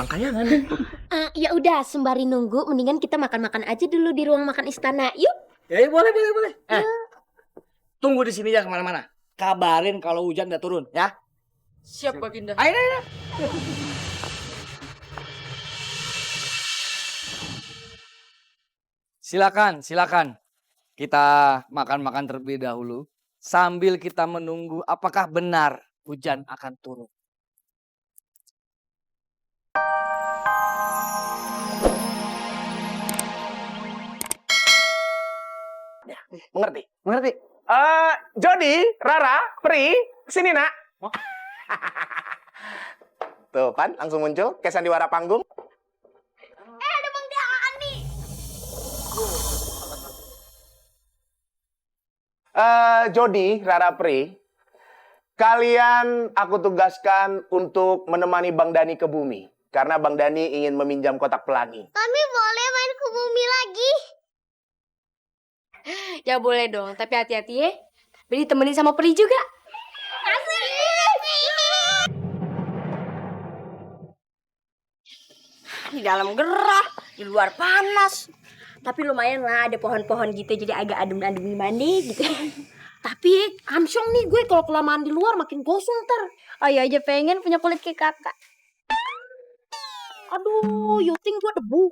orang kayangan. Ya udah, sembari nunggu, mendingan kita makan-makan aja dulu di ruang makan istana. Yuk. Ya, boleh. Tunggu di sini ya kemana-mana. Kabarin kalau hujan udah turun ya. Siap, Baginda. Ayo. Silakan. Kita makan-makan terlebih dahulu sambil kita menunggu apakah benar hujan akan turun. Mengerti? Jody, Rara, Pri, sini nak. Tuh kan, langsung muncul kayak sandiwara panggung. Ada Bang Dani. Jody, Rara, Pri, kalian aku tugaskan untuk menemani Bang Dani ke bumi. Karena Bang Dani ingin meminjam kotak pelangi. Kami boleh main ke bumi lagi? Ya boleh dong, tapi hati-hati ya. Beli temenin sama Pri juga. Di dalam gerah, di luar panas. Tapi lumayan lah ada pohon-pohon gitu, jadi agak adem-adem gimana gitu. Tapi Amsyong nih, gue kalau kelamaan di luar makin gosong ntar. Ayo aja pengen punya kulit kayak kakak. Aduh, Yuting gue debu.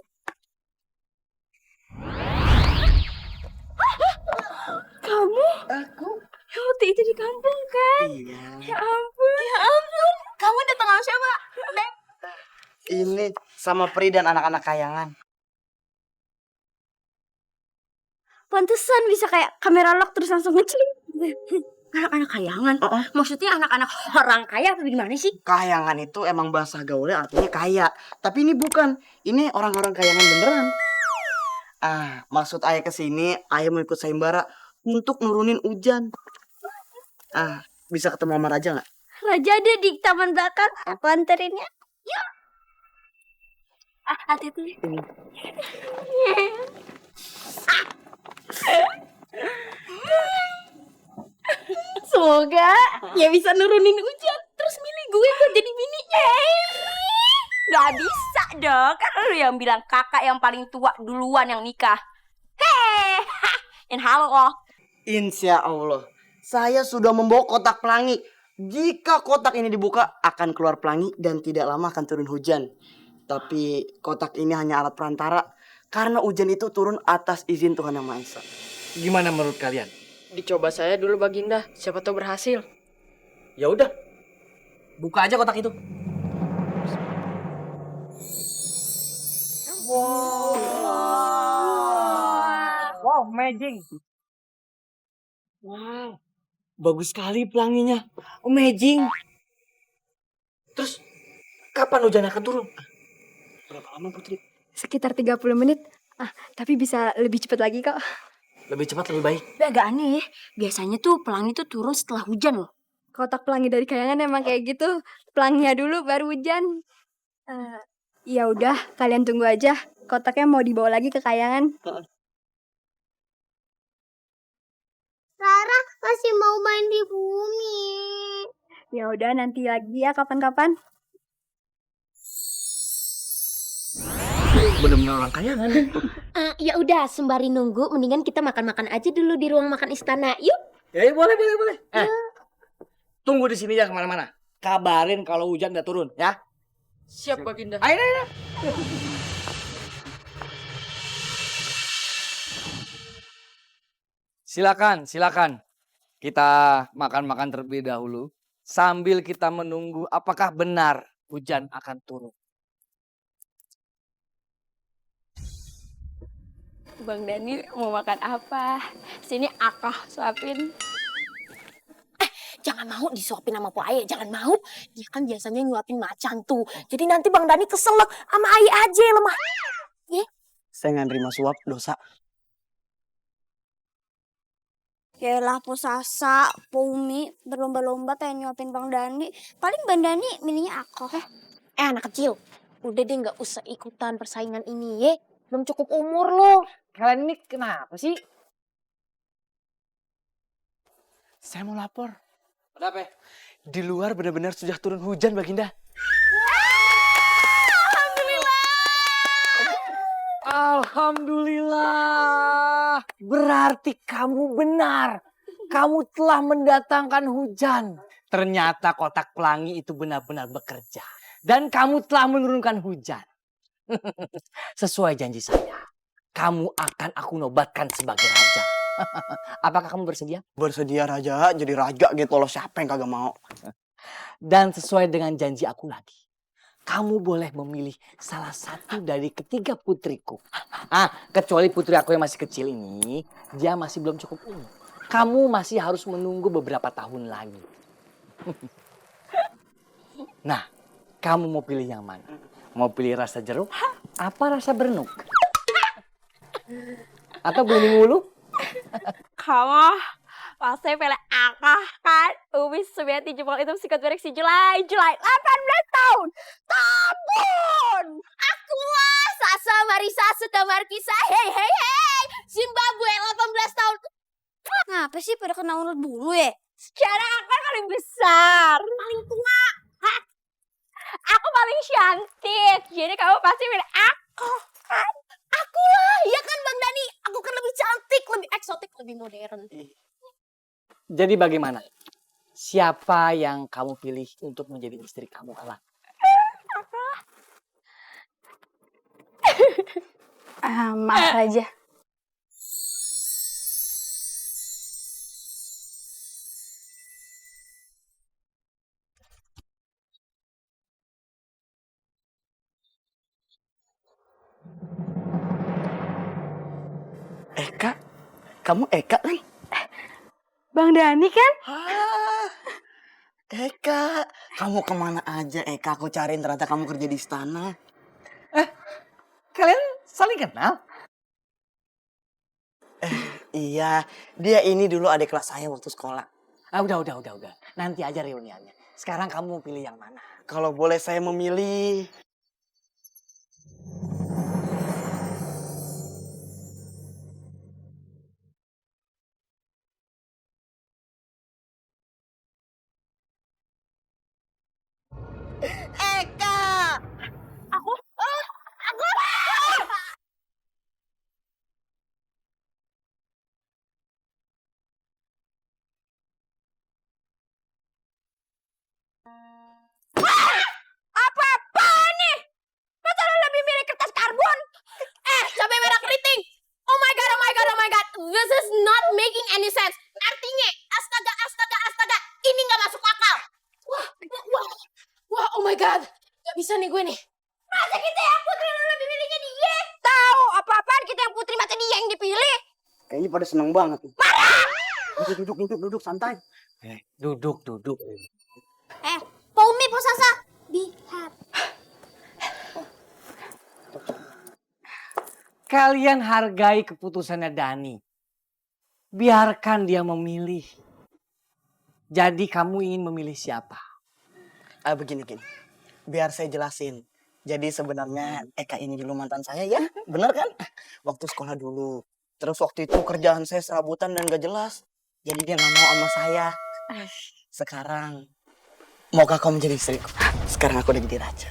Kamu? Aku? Waktu itu di kampung kan? Iya. Ya ampun. Kamu datang sama siapa? Dek. Ini sama Pri dan anak-anak kayangan. Pantesan bisa kayak kamera lock terus langsung ngeceling. Anak-anak kayangan? Maksudnya anak-anak orang kaya atau gimana sih? Kayangan itu emang bahasa gaulnya artinya kaya. Tapi ini bukan. Ini orang-orang kayangan beneran. Maksud ayah kesini, ayah mau ikut sayembara untuk nurunin hujan. Bisa ketemu sama Raja nggak? Raja ada di taman belakang. Aku anterin ya. Yuk. Hati-hati. Semoga ya bisa nurunin hujan. Terus milih gue buat jadi bininya. Gak bisa dong. Kan lu yang bilang kakak yang paling tua duluan yang nikah. Halo loh. Insya Allah. Saya sudah membawa kotak pelangi. Jika kotak ini dibuka, akan keluar pelangi dan tidak lama akan turun hujan. Tapi kotak ini hanya alat perantara. Karena hujan itu turun atas izin Tuhan Yang Maha Esa. Gimana menurut kalian? Dicoba saya dulu Baginda. Siapa tahu berhasil. Ya udah. Buka aja kotak itu. Wow, amazing. Wow, bagus sekali pelanginya. Amazing. Terus, kapan hujan akan turun? Berapa lama, Putri? Sekitar 30 menit. Tapi bisa lebih cepat lagi kok. Lebih cepat, lebih baik. Tapi agak aneh ya. Biasanya tuh pelangi tuh turun setelah hujan loh. Kotak pelangi dari kayangan emang kayak gitu. Pelanginya dulu baru hujan. Ya udah, kalian tunggu aja. Kotaknya mau dibawa lagi ke kayangan. Rara masih mau main di bumi. Ya udah, nanti lagi ya kapan-kapan. Bener-bener orang kayangan. Ya udah, sembari nunggu, mendingan kita makan-makan aja dulu di ruang makan istana. Yuk. Ya, boleh. Tunggu di sini ya kemana-mana. Kabarin kalau hujan udah turun ya. Siap Baginda. Ayo. Silakan. Kita makan-makan terlebih dahulu sambil kita menunggu apakah benar hujan akan turun. Bang Dani mau makan apa? Sini akah suapin. Jangan mau disuapin sama Po Aye, jangan mau. Dia kan biasanya nyuapin macan tuh. Jadi nanti Bang Dani kesel sama Aye aja lemah. Saya nggak nerima suap, dosa. Yaelah Po Sasa, Po Umi berlomba-lomba pengen nyuapin Bang Dani. Paling Bang Dani milihnya aku. Anak kecil, udah deh nggak usah ikutan persaingan ini ya. Belum cukup umur lo. Kalian ini kenapa sih? Saya mau lapor. Ada apa? Di luar benar-benar sudah turun hujan, Baginda. Alhamdulillah. Berarti kamu benar. Kamu telah mendatangkan hujan. Ternyata kotak pelangi itu benar-benar bekerja. Dan kamu telah menurunkan hujan. Sesuai janji saya. Kamu akan aku nobatkan sebagai raja. Apakah kamu bersedia? Bersedia raja, jadi raja gitu loh. Siapa yang kagak mau? Dan sesuai dengan janji aku lagi. Kamu boleh memilih salah satu dari ketiga putriku. Kecuali putri aku yang masih kecil ini, dia masih belum cukup umur. Kamu masih harus menunggu beberapa tahun lagi. Nah, kamu mau pilih yang mana? Mau pilih rasa jeruk? Apa rasa berenuk? Atau bening mulu? Kamu pasti pilih akah kan? Umi Sumiati jempol itu sikat berek si Julai 18 tahun. Tabun! Aku lah Sasa Marisa Suta Markisa. Hei hei hei. Zimbabwe 18 tahun. Kenapa sih pada kena ulat bulu ya? Secara akar paling besar. Paling tua. Hah? Aku paling cantik. Jadi kamu pasti pilih aku kan? Aku lah. Iya kan Bang Dani? Aku kan lebih cantik, lebih eksotik, lebih modern. Jadi bagaimana? Siapa yang kamu pilih untuk menjadi istri kamu, Ala? Mas aja. Eka? Kamu Eka kan? Bang Dani kan? Eka, kamu kemana aja Eka? Aku cariin ternyata kamu kerja di istana. Kalian saling kenal? Iya, dia ini dulu adik kelas saya waktu sekolah. Udah. Nanti aja reuniannya. Sekarang kamu mau pilih yang mana? Kalau boleh saya memilih. Eka! Apa-apaan nih? Masa lu lebih milih kertas karbon? Cabai merah keriting. Oh my god. This is not making any sense. Artinya, astaga. Ini gak masuk akal. Wah, oh my god. Gak bisa nih gue nih. Masa kita yang putri lu lebih milihnya dia? Tahu apa-apaan kita yang putri masa dia yang dipilih. Kayaknya pada seneng banget. Marah! Duduk, santai. Duduk. Paumi, Po Sasa. Be happy. Kalian hargai keputusannya Dani. Biarkan dia memilih. Jadi kamu ingin memilih siapa? Begini. Biar saya jelasin. Jadi sebenarnya Eka ini dulu mantan saya ya. Bener kan? Waktu sekolah dulu. Terus waktu itu kerjaan saya serabutan dan gak jelas. Jadi dia gak mau sama saya. Sekarang, maukah kau menjadi istriku? Sekarang aku udah jadi raja.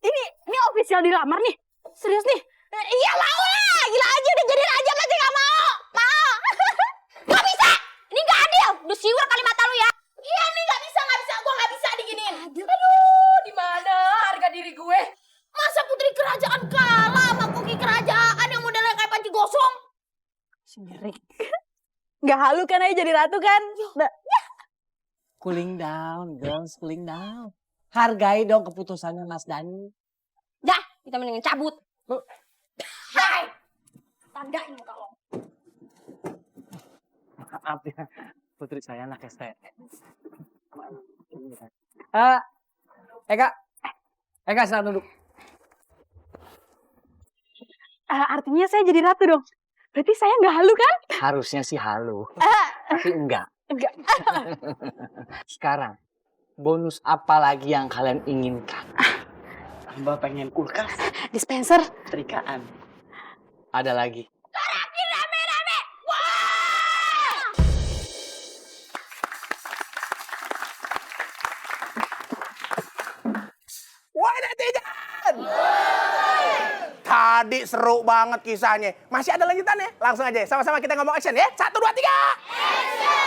Ini official dilamar nih. Serius nih? Iya mau lah. Gila aja udah jadi raja masih gak mau. Gak bisa. Ini gak adil. Udah siwur kali mata lu ya. Iya nih gak bisa. Gue gak bisa diginiin. Aduh dimana harga diri gue? Masa putri kerajaan kalah sama koki kerajaan yang modelnya kayak panci gosong? Sendiri. Gak halu kan aja jadi ratu kan? Cooling down, girls, cooling down. Hargai dong keputusannya Mas Dani. Dah, kita mendingan cabut. Hai. Tandain kalau. Maaf ya, putri saya anak STM. Eka, silahkan duduk. Artinya saya jadi ratu dong. Berarti saya nggak halu kan? Harusnya sih halu, tapi enggak. Enggak. Sekarang, bonus apa lagi yang kalian inginkan? Mbak pengen kulkas, Dispenser. setrikaan. Ada lagi. Rame-rame. Wah! Wah netizen! Tadi seru banget kisahnya. Masih ada lanjutannya? Langsung aja, sama-sama kita ngomong action ya. 1, 2, 3. Action!